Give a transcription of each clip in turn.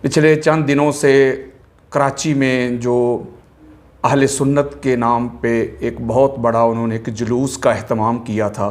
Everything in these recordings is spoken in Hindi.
पिछले चंद दिनों से कराची में जो अहले सुन्नत के नाम पे एक बहुत बड़ा उन्होंने एक जुलूस का अहतमाम किया था,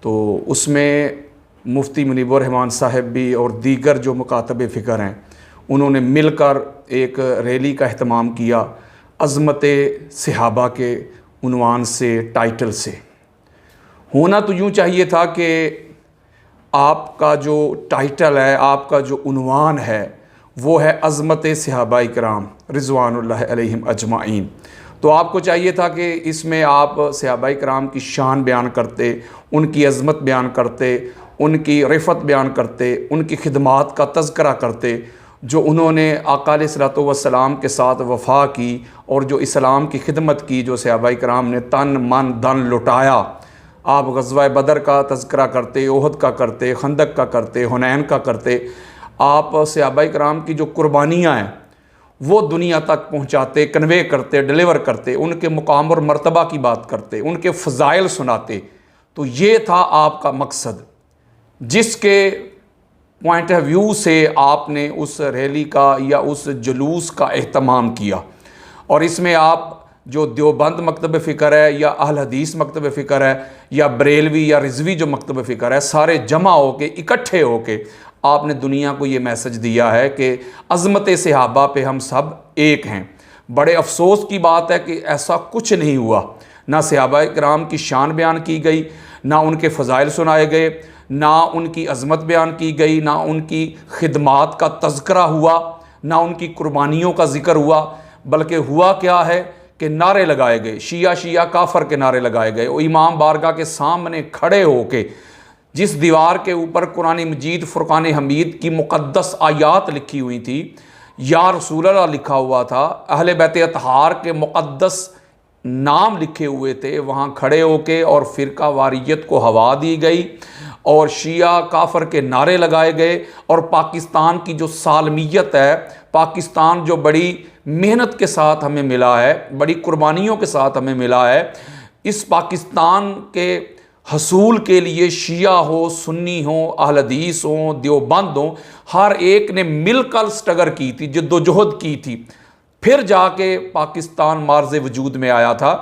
तो उसमें मुफ्ती मुनीबुर रहमान साहब भी और दीगर जो मुकातब फ़िक्र हैं उन्होंने मिलकर एक रैली का अहतमाम किया अज़मत सहाबा के उन्वान से, टाइटल से। होना तो यूँ चाहिए था कि आपका जो टाइटल है, आपका जो उन्वान है वो है अज़मत सहाबा इकराम रिज़वानुल्लाह अलैहिम अजमाइन। तो आपको चाहिए था कि इसमें आप सहाबा इकराम की शान बयान करते, उनकी अज़मत बयान करते, उनकी रिफ़त बयान करते, उनकी खिदमात का तज़किरा करते, जो उन्होंने आका अलैहिस्सलातु वस्सलाम के साथ वफ़ा की और जो इस्लाम की खिदमत की, जो सहाबा इकराम ने तन मन धन लुटाया। आप ग़ज़वा बदर का तज़किरा करते, ओहद का करते, खंदक का करते, हुनैन का करते। आप सहाबा इकराम की जो कुर्बानियाँ हैं वो दुनिया तक पहुँचाते, कन्वे करते, डिलीवर करते, उनके मुकाम और मर्तबा की बात करते, उनके फ़ज़ाइल सुनाते। तो ये था आपका मकसद, जिसके पॉइंट ऑफ व्यू से आपने उस रैली का या उस जुलूस का एहतमाम किया। और इसमें आप जो देवबंद मकतब फ़िक्र है या अहल हदीस मकतब फ़िक्र है या बरेलवी या रिज़वी जो मकतब फ़िक्र है, सारे जमा होके, इकट्ठे होके आपने दुनिया को ये मैसेज दिया है कि अज़मत सहाबा पे हम सब एक हैं। बड़े अफसोस की बात है कि ऐसा कुछ नहीं हुआ। ना सहाबा इकराम की शान बयान की गई, ना उनके फ़ज़ाइल सुनाए गए, ना उनकी अज़मत बयान की गई, ना उनकी खिदमात का तज़किरा हुआ, ना उनकी कुर्बानियों का ज़िक्र हुआ। बल्कि हुआ क्या है कि नारे लगाए गए, शिया शिया काफ़र के नारे लगाए गए। और इमाम बारगाह के सामने खड़े होके जिस दीवार के ऊपर कुरान मजीद फ़ुरक़ान हमीद की मुक़द्दस आयात लिखी हुई थी, या रसूल अल्लाह लिखा हुआ था, अहले बैत अतहार के मुक़द्दस नाम लिखे हुए थे, वहाँ खड़े होके और फ़िरका वारियत को हवा दी गई और शिया काफ़र के नारे लगाए गए। और पाकिस्तान की जो सालमियत है, पाकिस्तान जो बड़ी मेहनत के साथ हमें मिला है, बड़ी कुर्बानियों के साथ हमें मिला है, इस पाकिस्तान के हसूल के लिए शिया हो, सुन्नी हो, अहल हदीस हो, देवबंद हो, हर एक ने मिलकर स्ट्रगल की थी, जद्दोजहद की थी, फिर जाके पाकिस्तान मार्ज़ वजूद में आया था।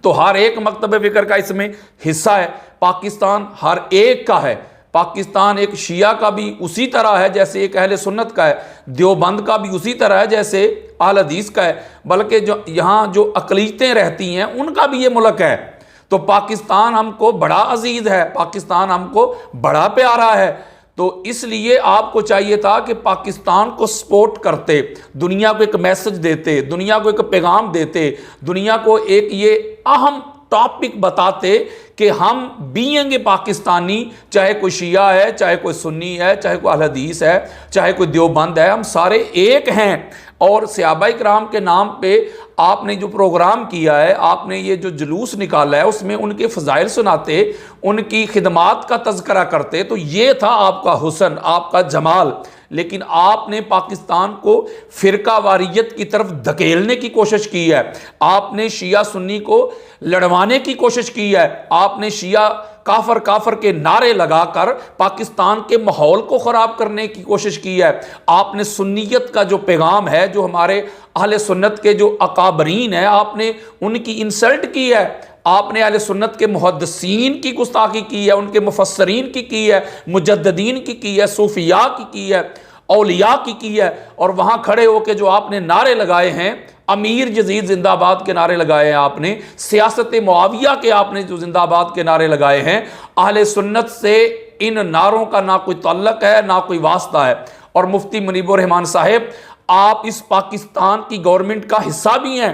तो हर एक मकतब फ़िक्र का इसमें हिस्सा है। पाकिस्तान हर एक का है। पाकिस्तान एक शिया का भी उसी तरह है जैसे एक अहले सुन्नत का है, देवबंद का भी उसी तरह है जैसे अहल हदीस का है, बल्कि जो यहाँ जो अक़लीतें रहती हैं उनका भी ये मुल्क है। तो पाकिस्तान हमको बड़ा अजीज़ है, पाकिस्तान हमको बड़ा प्यारा है। तो इसलिए आपको चाहिए था कि पाकिस्तान को सपोर्ट करते, दुनिया को एक मैसेज देते, दुनिया को एक पैगाम देते, दुनिया को एक ये अहम टॉपिक बताते कि हम बीएंगे पाकिस्तानी, चाहे कोई शिया है, चाहे कोई सुन्नी है, चाहे कोई अहल हदीस है, चाहे कोई देवबंद है, हम सारे एक हैं। और सहाबा इकराम के नाम पे आपने जो प्रोग्राम किया है, आपने ये जो जुलूस निकाला है, उसमें उनके फ़ज़ाइल सुनाते, उनकी खिदमात का तज़किरा करते, तो ये था आपका हुस्न, आपका जमाल। लेकिन आपने पाकिस्तान को फ़िरका वारियत की तरफ धकेलने की कोशिश की है, आपने शिया सुन्नी को लड़वाने की कोशिश की है, आपने शिया काफ़र के नारे लगाकर पाकिस्तान के माहौल को ख़राब करने की कोशिश की है। आपने सुन्नियत का जो पैगाम है, जो हमारे अहले सुन्नत के जो अकाबरीन है, आपने उनकी इंसल्ट की है। आपने अहले सुन्नत के मुहद्दिसीन की गुस्ताखी की है, उनके मुफस्सरीन की है, मुजद्दिदीन की है, सूफिया की है, औलिया की है। और वहाँ खड़े होकर जो आपने नारे लगाए हैं, अमीर यजीद जिंदाबाद के नारे लगाए हैं आपने, सियासत मुआविया के आपने जो जिंदाबाद के नारे लगाए हैं, अहले सुन्नत से इन नारों का ना कोई तल्लक है, ना कोई वास्ता है। और मुफ्ती मुनीबुर रहमान साहब, आप इस पाकिस्तान की गवर्नमेंट का हिस्सा भी हैं,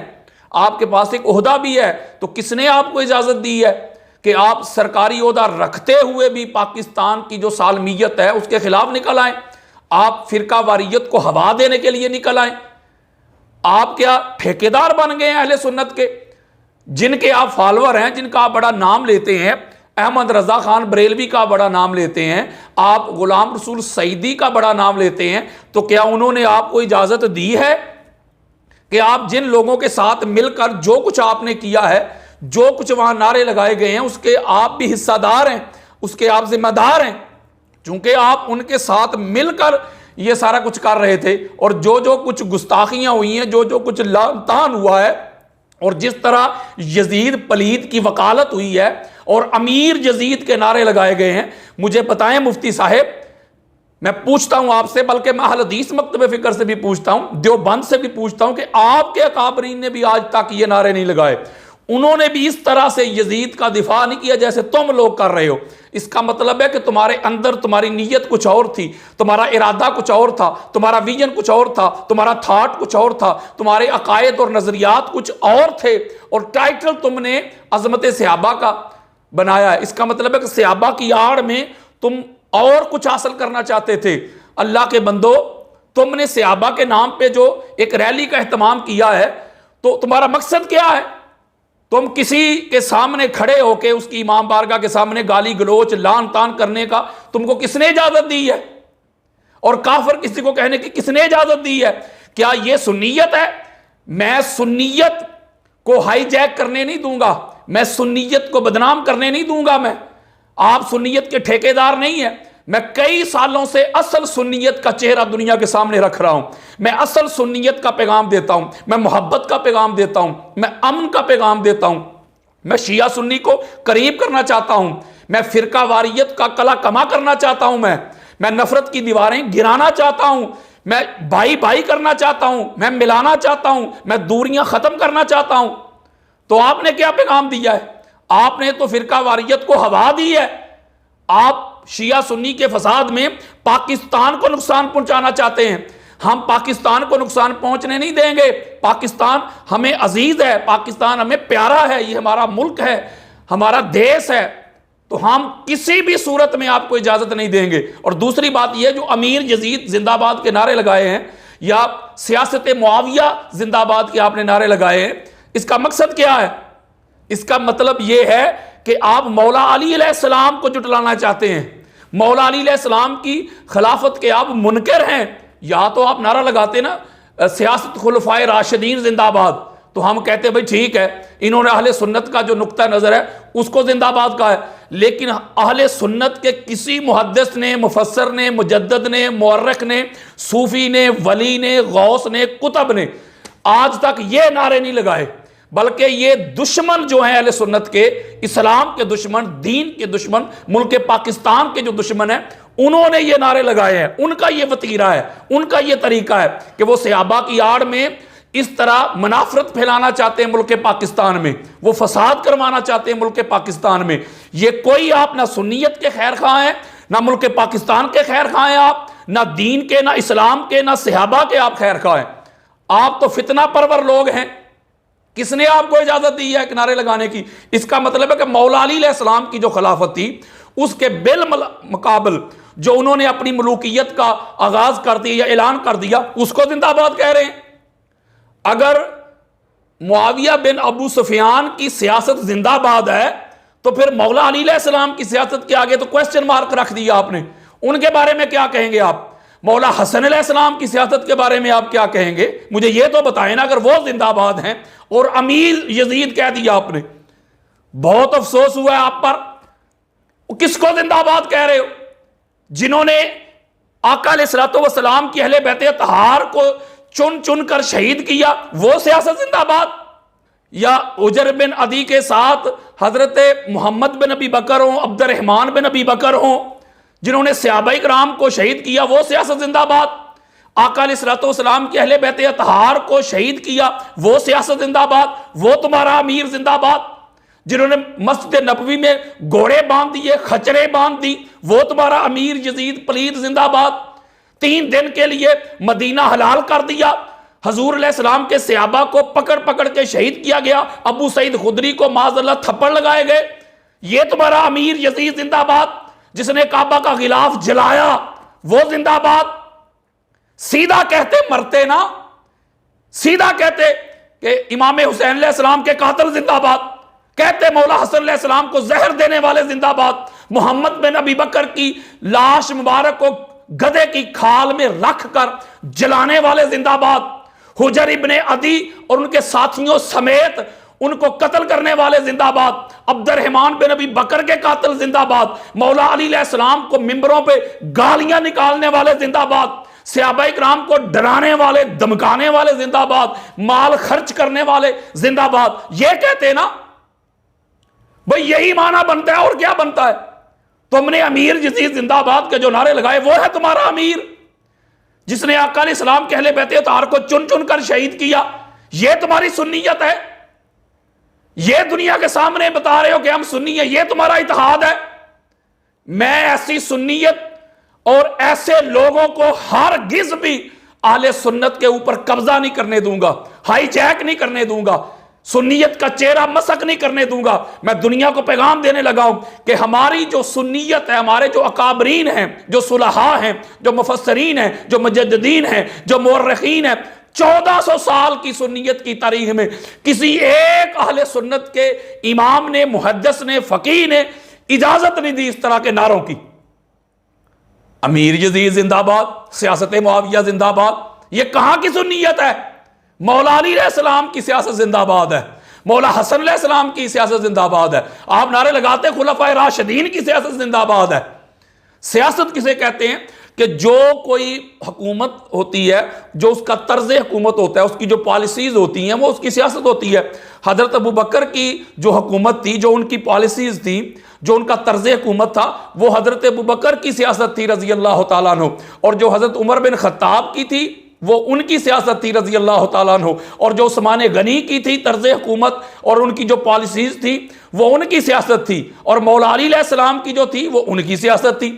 आपके पास एक ओहदा भी है, तो किसने आपको इजाज़त दी है कि आप सरकारी ओहदा रखते हुए भी पाकिस्तान की जो सालमियत है उसके खिलाफ निकल आए? आप फ़िरका वारियत को हवा देने के लिए निकल आए? आप क्या ठेकेदार बन गए हैं अहले सुन्नत के, जिनके आप फॉलोअर हैं, जिनका आप बड़ा नाम लेते हैं? अहमद रज़ा खान बरेलवी का बड़ा नाम लेते हैं, आप गुलाम रसूल सईदी का बड़ा नाम लेते हैं, तो क्या उन्होंने आपको इजाज़त दी है कि आप जिन लोगों के साथ मिलकर जो कुछ आपने किया है, जो कुछ वहां नारे लगाए गए हैं, उसके आप भी हिस्सादार हैं, उसके आप जिम्मेदार हैं? चूंकि आप उनके साथ मिलकर ये सारा कुछ कर रहे थे। और जो जो कुछ गुस्ताखियां हुई हैं, जो जो कुछ लातान हुआ है, और जिस तरह यजीद पलीद की वकालत हुई है और अमीर यजीद के नारे लगाए गए हैं, मुझे बताएं मुफ्ती साहब, मैं पूछता हूं आपसे, बल्कि मैं अहले हदीस मकतब फिक्र से भी पूछता हूं, देवबंद से भी पूछता हूं कि आपके अकाबरीन ने भी आज तक ये नारे नहीं लगाए, उन्होंने भी इस तरह से यजीद का दिफा नहीं किया जैसे तुम लोग कर रहे हो। इसका मतलब है कि तुम्हारे अंदर तुम्हारी नीयत कुछ और थी, तुम्हारा इरादा कुछ और था, तुम्हारा विजन कुछ और था, तुम्हारा थाट कुछ और था, तुम्हारे अकायद और नजरियात कुछ और थे, और टाइटल तुमने अजमत सहाबा का बनाया है। इसका मतलब है कि सहाबा की आड़ में तुम और कुछ हासिल करना चाहते थे। अल्लाह के बंदो, तुमने सहाबा के नाम पे जो एक रैली का एहतमाम किया है, तो तुम्हारा मकसद क्या है? तुम किसी के सामने खड़े होके उसकी इमाम बारगाह के सामने गाली गलोच लान तान करने का तुमको किसने इजाजत दी है? और काफिर किसी को कहने की किसने इजाजत दी है? क्या यह सुन्नियत है? मैं सुन्नियत को हाईजैक करने नहीं दूंगा, मैं सुन्नियत को बदनाम करने नहीं दूंगा। मैं आप सुन्नियत के ठेकेदार नहीं है। मैं कई सालों से असल सुन्नियत का चेहरा दुनिया के सामने रख रहा हूं। मैं असल सुन्नियत का पैगाम देता हूं, मैं मोहब्बत का पैगाम देता हूं, मैं अमन का पैगाम देता हूं, मैं शिया सुन्नी को करीब करना चाहता हूं, मैं फिरका वारियत का कला कमा करना चाहता हूं, मैं नफरत की दीवारें गिराना चाहता हूं, मैं भाई भाई करना चाहता हूं, मैं मिलाना चाहता हूं, मैं दूरियां खत्म करना चाहता हूं। तो आपने क्या पैगाम दिया है? आपने तो फिरका वारियत को हवा दी है। आप शिया सुन्नी के फसाद में पाकिस्तान को नुकसान पहुंचाना चाहते हैं। हम पाकिस्तान को नुकसान पहुंचने नहीं देंगे। पाकिस्तान हमें अजीज है, पाकिस्तान हमें प्यारा है, ये हमारा मुल्क है, हमारा देश है, तो हम किसी भी सूरत में आपको इजाजत नहीं देंगे। और दूसरी बात यह, जो अमीर यजीद जिंदाबाद के नारे लगाए हैं या सियासत मुआविया जिंदाबाद के आपने नारे लगाए हैं, इसका मकसद क्या है? इसका मतलब यह है कि आप मौला अली अलैहिस्सलाम को जुटलाना चाहते हैं। मौला अली अलैहिस्सलाम की खिलाफत के आप मुनकर हैं। या तो आप नारा लगाते ना सियासत खुलफाए राशिदीन जिंदाबाद, तो हम कहते भाई ठीक है, इन्होंने अहले सुन्नत का जो नुक्ता नजर है उसको जिंदाबाद का है। लेकिन अहले सुन्नत के किसी मुहद्दिस ने, मुफस्सर ने, मुजद्दिद ने, मुअर्रिख ने, सूफी ने, वली ने, गौस ने, कुतब ने आज तक ये नारे नहीं लगाए, बल्कि ये दुश्मन जो हैं अहले सुन्नत के, इस्लाम के दुश्मन, दीन के दुश्मन, मुल्क पाकिस्तान के जो दुश्मन हैं, उन्होंने ये नारे लगाए हैं। उनका ये वतीरा है, उनका ये तरीका है कि वो सहाबा की आड़ में इस तरह मुनाफरत फैलाना चाहते हैं मुल्क पाकिस्तान में, वो फसाद करवाना चाहते हैं मुल्क पाकिस्तान में। ये कोई आप ना सुन्नियत के खैर खां हैं, ना मुल्क पाकिस्तान के खैर खां हैं आप, ना दीन के, ना इस्लाम के, ना सहाबा के आप खैर खां हैं। आप तो फितना परवर लोग हैं। किसने आपको इजाजत दी है किनारे लगाने की? इसका मतलब है कि मौला अली अलैहिस्सलाम की जो खिलाफत थी उसके बिल मुकाबल जो उन्होंने अपनी मलूकियत का आगाज कर दिया या ऐलान कर दिया, उसको जिंदाबाद कह रहे हैं। अगर मुआविया बिन अबू सुफियान की सियासत जिंदाबाद है तो फिर मौला अली अलैहिस्सलाम की सियासत के आगे तो क्वेश्चन मार्क रख दिया आपने। उनके बारे में क्या कहेंगे आप? मौला हसन अलैहिस्सलाम की सियासत के बारे में आप क्या कहेंगे? मुझे यह तो बताएं ना, अगर वो जिंदाबाद हैं और अमीर यजीद कह दिया आपने। बहुत अफसोस हुआ है आप पर। किसको जिंदाबाद कह रहे हो? जिन्होंने आका अलैहिस्सलातु वस्सलाम की अहले बैत अतहार को चुन चुन कर शहीद किया, वो सियासत जिंदाबाद? या उजर बिन अदी के साथ हजरत मोहम्मद बिन अबी बकर हो, अब्दुर्रहमान बिन अबी बकर हो, जिन्होंने सहाबाए किराम को शहीद किया, वो सियासत जिंदाबाद? आका अलैहिस्सलातु वस्सलाम की अहले बैत अतहार को शहीद किया, वो सियासत जिंदाबाद? वो तुम्हारा अमीर जिंदाबाद? जिन्होंने मस्जिद नबवी में घोड़े बांध दिए, खचरे बांध दी, वो तुम्हारा अमीर यजीद पलीद जिंदाबाद? 3 दिन के लिए मदीना हलाल कर दिया, हजूर अलैहिस्सलाम के सहाबा को पकड़ पकड़ के शहीद किया गया, अबू सईद खुदरी को माज़अल्लाह थप्पड़ लगाए गए, ये तुम्हारा अमीर यजीद जिंदाबाद? जिसने काबा का गिलाफ जलाया, वो जिंदाबाद? सीधा कहते मरते ना, सीधा कहते कि इमाम हुसैन अलैहिस्सलाम के कातिल जिंदाबाद, कहते मौला हसन अलैहिस्सलाम को जहर देने वाले जिंदाबाद, मोहम्मद बिन अबी बकर की लाश मुबारक को गधे की खाल में रख कर जलाने वाले जिंदाबाद, हुजर इब्ने अदी और उनके साथियों समेत उनको कत्ल करने वाले जिंदाबाद, अब्दुर्रहमान बिन अबी बकर के कातिल जिंदाबाद, मौला अली अलैहिस्सलाम को मिंबरों पे गालियां निकालने वाले जिंदाबाद, सहाबाए किराम को डराने वाले, धमकाने वाले जिंदाबाद, माल खर्च करने वाले जिंदाबाद, ये कहते ना भाई, यही माना बनता है और क्या बनता है। तुमने अमीर यजीद जिंदाबाद के जो नारे लगाए, वो है तुम्हारा अमीर, जिसने आका अलैहिस्सलाम के अहले बैत अताहार को चुन चुन कर शहीद किया। यह तुम्हारी सुन्नियत है, यह दुनिया के सामने बता रहे हो कि हम सुन्नी है, यह तुम्हारा इत्तेहाद है। मैं ऐसी सुन्नियत और ऐसे लोगों को हरगिज़ भी अहले सुन्नत के ऊपर कब्जा नहीं करने दूंगा, हाईजैक नहीं करने दूंगा, सुन्नियत का चेहरा मसक नहीं करने दूंगा। मैं दुनिया को पैगाम देने लगा हूं कि हमारी जो सुन्नियत है, हमारे जो अकाबरीन हैं, जो सुलहा हैं, जो मुफस्सरीन हैं, जो मुजद्दिदीन हैं, जो मुअर्रिखीन हैं, 1400 साल की सुन्नियत की तारीख में किसी एक अहले सुन्नत के इमाम ने, मुहद्दिस ने, फकीह ने इजाजत नहीं दी इस तरह के नारों की। अमीर यजीद जिंदाबाद, सियासत मुआविया जिंदाबाद, ये कहां की सुन्नियत है। मौला अली अलैहिस्सलाम की सियासत जिंदाबाद है, मौला हसन अलैहिस्सलाम की सियासत जिंदाबाद है। आप नारे लगाते खुलफाए राशिदीन की सियासत जिंदाबाद है। सियासत किसे कहते हैं कि जो कोई हुकूमत होती है, जो उसका तर्ज हुकूमत होता है, उसकी जो पॉलिसीज होती हैं, वो उसकी सियासत होती है। हजरत अबू बकर की जो हुकूमत थी, जो उनकी पॉलिसीज थी, जो उनका तर्ज हुकूमत था, वो हजरत अबू बकर की सियासत थी रजी अल्लाह तआला अन्हु। और जो हजरत उमर बिन खत्ताब की थी, वो उनकी सियासत थी रजी अल्लाह तआला अन्हु। और जो उस्मान गनी की थी तर्ज हुकूमत और उनकी जो पॉलिसीज थी, वो उनकी सियासत थी। और मौला अली अलैहिस्सलाम की जो थी, वो उनकी सियासत थी।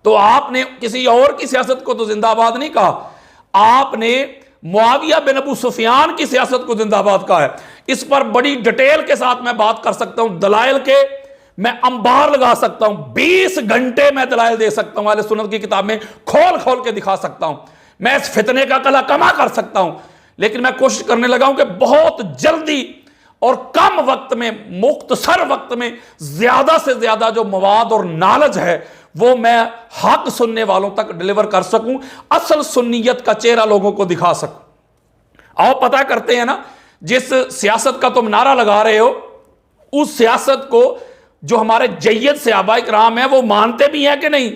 तो आपने किसी और की सियासत को तो जिंदाबाद नहीं कहा, आपने मुआविया बिन अबू सुफियान की सियासत को जिंदाबाद कहा है। इस पर बड़ी डिटेल के साथ मैं बात कर सकता हूं, दलाइल के मैं अंबार लगा सकता हूं, 20 घंटे मैं दलाइल दे सकता हूं, अहले सुन्नत की किताब में खोल खोल के दिखा सकता हूं, मैं इस फितने का कला कमा कर सकता हूं। लेकिन मैं कोशिश करने लगा हूं कि बहुत जल्दी और कम वक्त में, मुख्तसर वक्त में ज्यादा से ज्यादा जो मवाद और नॉलेज है, वो मैं हक सुनने वालों तक डिलीवर कर सकूं, असल सुन्नियत का चेहरा लोगों को दिखा सकूं। आओ पता करते हैं ना, जिस सियासत का तुम नारा लगा रहे हो, उस सियासत को जो हमारे जय्यद सहाबाए किराम है वो मानते भी हैं कि नहीं।